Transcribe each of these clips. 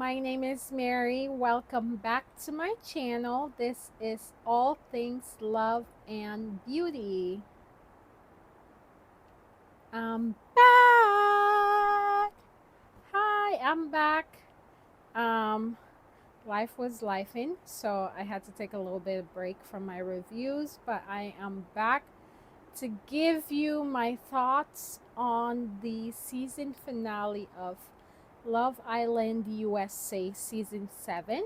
My name is Mary. Welcome back to my channel. This is All Things Love and Beauty. I'm back. Hi, I'm back. Um, Life was lifing, so I had to take a little bit of break from my reviews, but I am back to give you my thoughts on the season finale of Love Island USA season 7.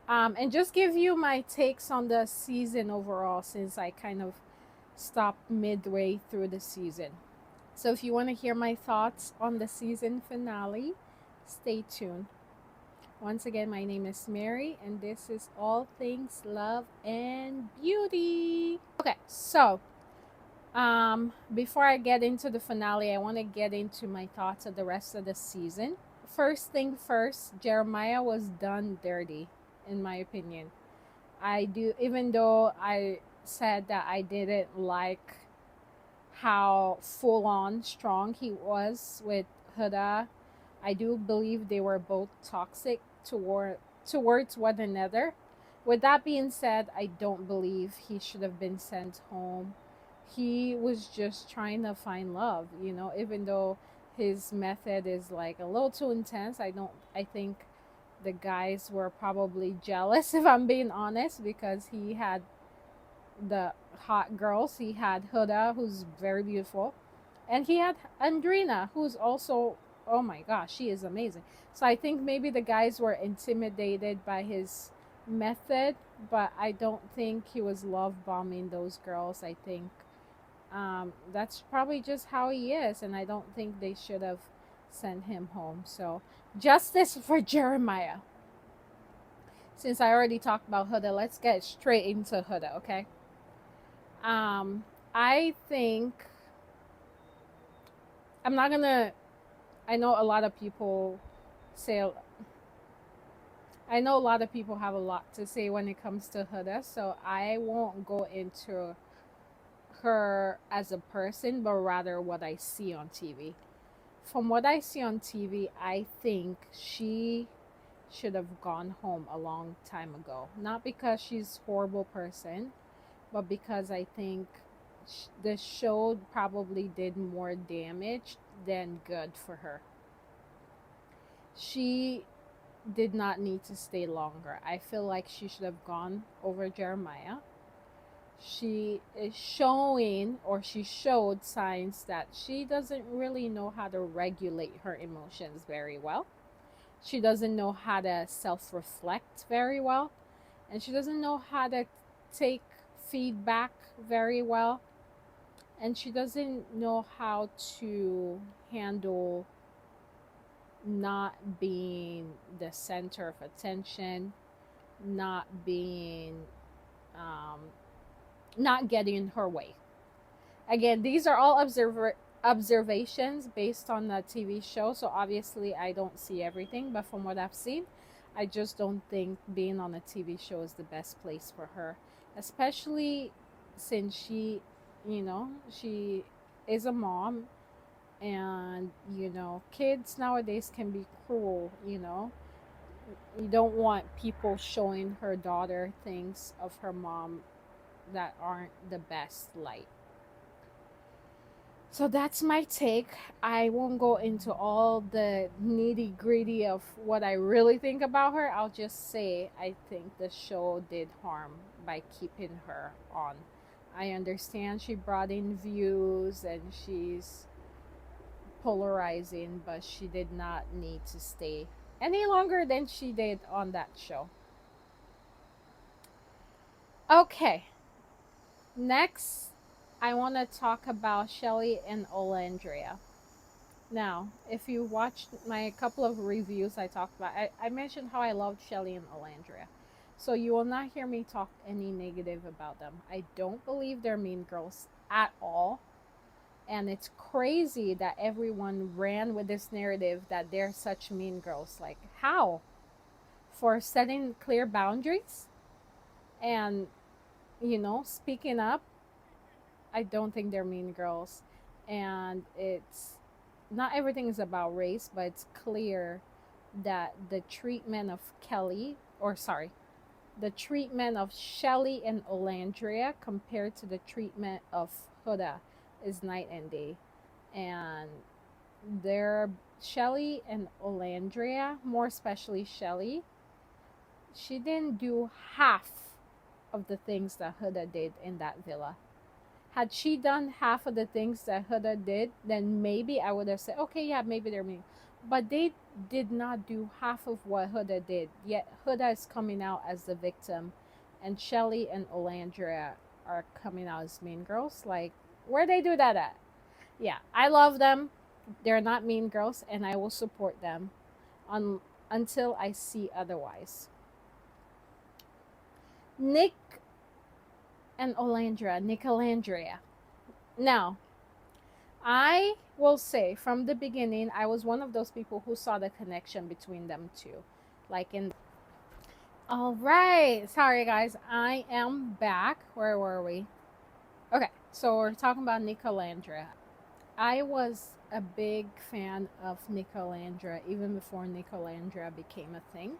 And just give you my takes on the season overall since I kind of stopped midway through the season. So if you want to hear my thoughts on the season finale, stay tuned. Once again, my name is Mary, and this is All Things Love and Beauty. Okay, so before I get into the finale, I want to get into my thoughts of the rest of the season. First thing first, Jeremiah was done dirty, in my opinion. Even though I said that I didn't like how full on strong he was with Huda, I do believe they were both toxic towards one another. With that being said, I don't believe he should have been sent home. He was just trying to find love, even though his method is like a little too intense. I think the guys were probably jealous if I'm being honest, because he had the hot girls. He had Huda, who's very beautiful, and he had Andrina, who's also, oh my gosh, she is amazing. So I think maybe the guys were intimidated by his method, but I don't think he was love bombing those girls. I think that's probably just how he is, and I don't think they should have sent him home. So justice for Jeremiah. Since I already talked about Huda, let's get straight into Huda, okay? I think I'm not gonna. I know a lot of people say. I know a lot of people have a lot to say when it comes to Huda, so I won't go into her as a person, but rather what I see on TV. From what I see on TV, I think she should have gone home a long time ago. Not because she's a horrible person, but because I think the show probably did more damage than good for her. She did not need to stay longer. I feel like she should have gone over Jeremiah. She is showing, or she showed signs that she doesn't really know how to regulate her emotions very well. She doesn't know how to self reflect very well. And she doesn't know how to take feedback very well. And she doesn't know how to handle not being the center of attention, not being, um, not getting in her way. Again, these are all observations based on the TV show, so obviously I don't see everything, but from what I've seen, I just don't think being on a TV show is the best place for her, especially since she is a mom, and kids nowadays can be cruel. You don't want people showing her daughter things of her mom that aren't the best light. So that's my take. I won't go into all the nitty gritty of what I really think about her. I'll just say I think the show did harm by keeping her on. I understand she brought in views and she's polarizing, but she did not need to stay any longer than she did on that show. Okay, next I want to talk about Shelly and Olandria. Now, if you watched my couple of reviews I talked about, I mentioned how I loved Shelly and Olandria. So you will not hear me talk any negative about them. I don't believe they're mean girls at all. And it's crazy that everyone ran with this narrative that they're such mean girls. Like, how? For setting clear boundaries and, speaking up. I don't think they're mean girls. And it's not everything is about race, but it's clear that the treatment of Kelly, or sorry, the treatment of Shelley and Olandria compared to the treatment of Huda is night and day. And their Shelley and Olandria, more especially Shelley, she didn't do half of the things that Huda did in that villa. Had she done half of the things that Huda did, then maybe I would have said, okay, yeah, maybe they're mean. But they did not do half of what Huda did. Yet Huda is coming out as the victim, and Shelly and Olandria are coming out as mean girls. Like, where they do that at? Yeah, I love them. They're not mean girls, and I will support them on until I see otherwise. Nick and Olandria, Nicolandria. Now, I will say from the beginning, I was one of those people who saw the connection between them two. Like in. All right. Sorry, guys. I am back. Where were we? Okay. So we're talking about Nicolandra. I was a big fan of Nicolandra even before Nicolandra became a thing.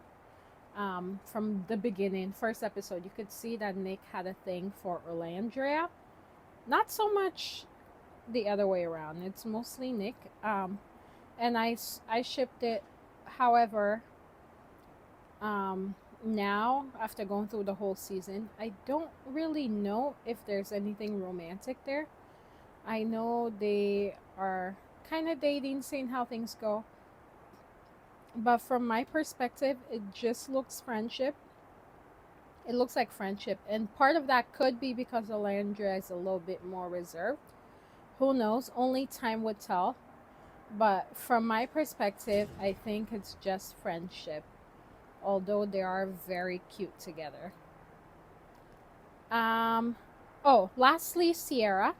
From the beginning, first episode, you could see that Nick had a thing for Orlandria. Not so much the other way around. It's mostly Nick. And I shipped it. However, now after going through the whole season, I don't really know if there's anything romantic there. I know they are kind of dating, seeing how things go. But from my perspective, it just looks friendship. It looks like friendship. And part of that could be because Alandra is a little bit more reserved. Who knows? Only time would tell. But from my perspective, I think it's just friendship. Although they are very cute together. Oh, lastly, Sierra.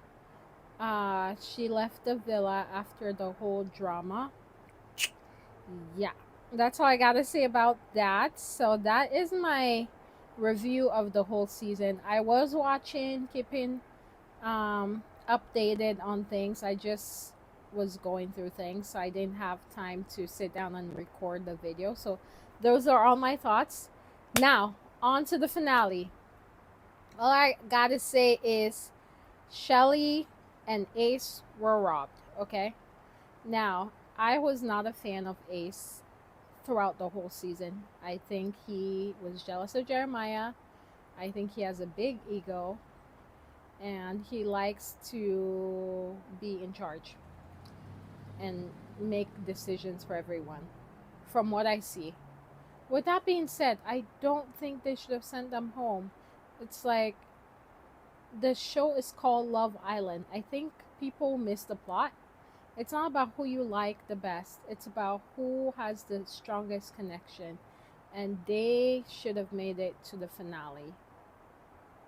She left the villa after the whole drama. Yeah, that's all I gotta say about that. So that is my review of the whole season. I was watching, keeping updated on things. I just was going through things, so I didn't have time to sit down and record the video. So those are all my thoughts. Now, on to the finale. All I gotta say is Shelly and Ace were robbed, okay? Now, I was not a fan of Ace throughout the whole season. I think he was jealous of Jeremiah. I think he has a big ego and he likes to be in charge and make decisions for everyone from what I see. With that being said, I don't think they should have sent them home. It's like the show is called Love Island. I think people miss the plot. It's not about who you like the best. It's about who has the strongest connection. And they should have made it to the finale.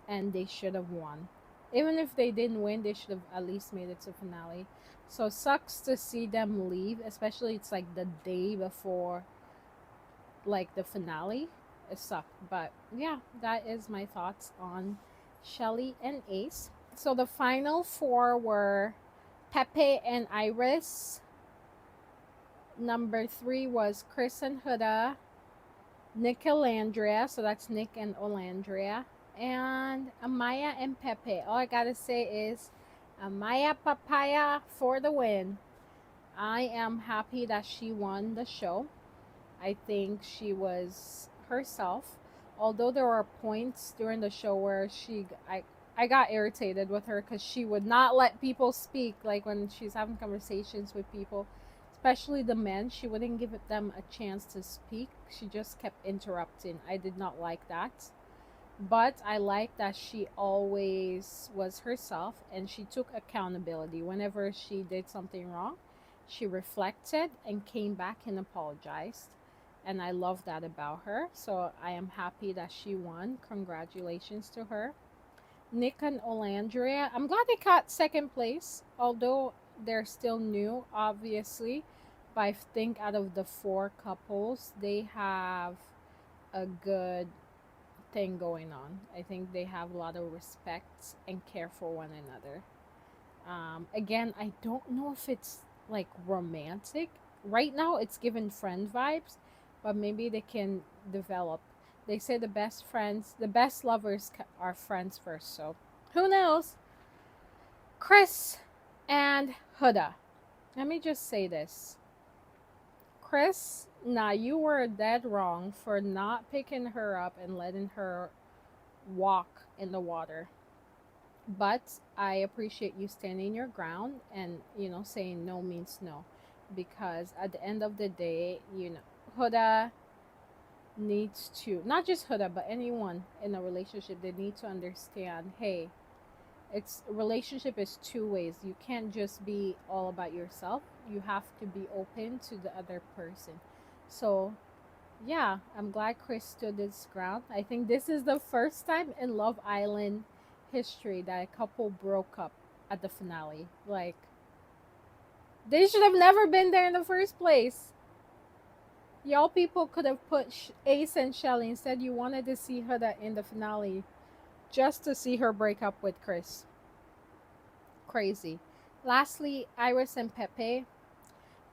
And they should have won. Even if they didn't win, they should have at least made it to finale. So it sucks to see them leave, especially it's like the day before like the finale. It sucked. But yeah, that is my thoughts on Shelly and Ace. So the final four were Pepe and Iris. Number 3 was Chris and Huda. Nick and Olandria, so that's Nick and Olandria. And Amaya and Pepe. All I gotta say is Amaya Papaya for the win. I am happy that she won the show. I think she was herself. Although there were points during the show where I got irritated with her because she would not let people speak. Like when she's having conversations with people, especially the men, she wouldn't give them a chance to speak. She just kept interrupting. I did not like that. But I like that she always was herself and she took accountability. Whenever she did something wrong, she reflected and came back and apologized. And I love that about her. So I am happy that she won. Congratulations to her. Nick and Olandria. I'm glad they got second place, although they're still new, obviously. But I think out of the 4 couples, they have a good thing going on. I think they have a lot of respect and care for one another. Again, I don't know if it's like romantic. Right now, it's given friend vibes, but maybe they can develop. They say the best friends, the best lovers are friends first. So who knows? Chris and Huda. Let me just say this. Chris, nah, you were dead wrong for not picking her up and letting her walk in the water. But I appreciate you standing your ground and, saying no means no. Because at the end of the day, Huda needs to, not just Huda, but anyone in a relationship, they need to understand, hey, it's relationship is two ways. You can't just be all about yourself. You have to be open to the other person. So yeah, I'm glad Chris stood his ground. I think this is the first time in Love Island history that a couple broke up at the finale. Like, they should have never been there in the first place. Y'all people could have put Ace and Shelly. Instead, you wanted to see her in the finale just to see her break up with Chris. Crazy. Lastly, Iris and Pepe.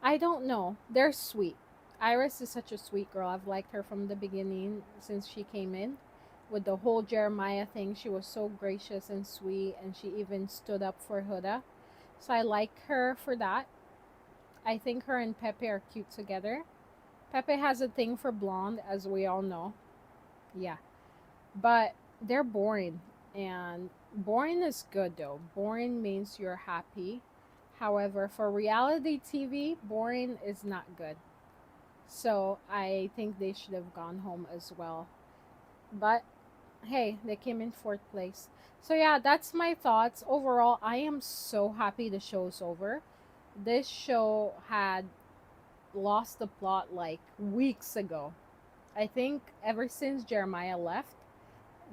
I don't know. They're sweet. Iris is such a sweet girl. I've liked her from the beginning since she came in. With the whole Jeremiah thing, she was so gracious and sweet, and she even stood up for Huda. So I like her for that. I think her and Pepe are cute together. Pepe has a thing for blonde, as we all know. Yeah. But they're boring. And boring is good, though. Boring means you're happy. However, for reality TV, boring is not good. So I think they should have gone home as well. But hey, they came in fourth place. So yeah, that's my thoughts. Overall, I am so happy the show's over. This show had lost the plot like weeks ago. I think ever since Jeremiah left,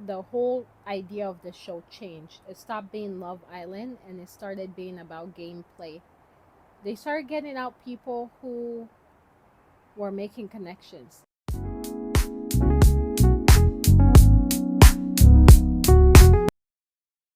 the whole idea of the show changed. It stopped being Love Island and it started being about gameplay. They started getting out people who were making connections.